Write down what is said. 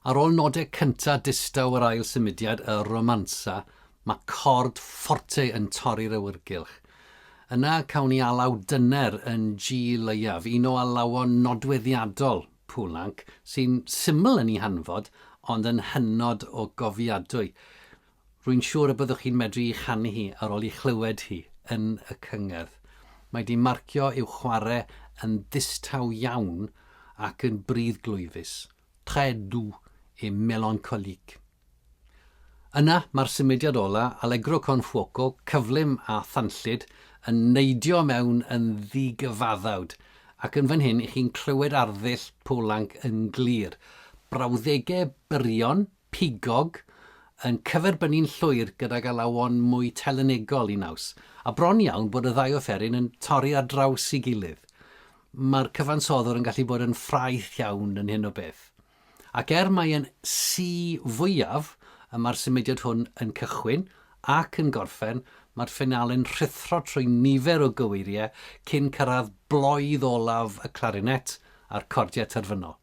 Ar ôl nodau cyntaf distaw yr ail symudiad y romansa, mae cord fforte yn torri'r awyrgylch. Yna cawn ni alaw dyner yn G leiaf, un o alawon nodweddiadol Poulenc, sy'n syml yn ei hanfod, ond yn hynod o gofiadwy. Rwy'n siŵr y byddwch chi'n medru ei chanu hi ar ôl ei chlywed hi yn y cyngerdd. Mae di marcio i'w chwarae yn ddistaw iawn ac yn brydd glwyfus. Très doux et mélancolique. Yna mae'r symudiad ola, Allegro con fuoco, cyflym a thanllyd, yn neidio mewn yn ddigyfaddawd, ac yn fan hyn i chi'n clywed arddull Poulenc yn glir. Brawddegau byrion, pigog, yn cyferbynnu'n llwyr gydag alawon mwy telenegol i naws, a bron iawn bod y ddau offeryn yn torri ar draws i gilydd. Mae'r cyfansoddwr yn gallu bod yn ffraith iawn yn hyn o beth. Ac mai yn si fwyaf, mae'r symudiad hwn yn cychwyn ac yn gorffen, mae'r ffenalau'n rhithro trwy nifer o gyweiriau cyn cyrraedd blwydd olaf y clarinét a'r cordiau terfynol.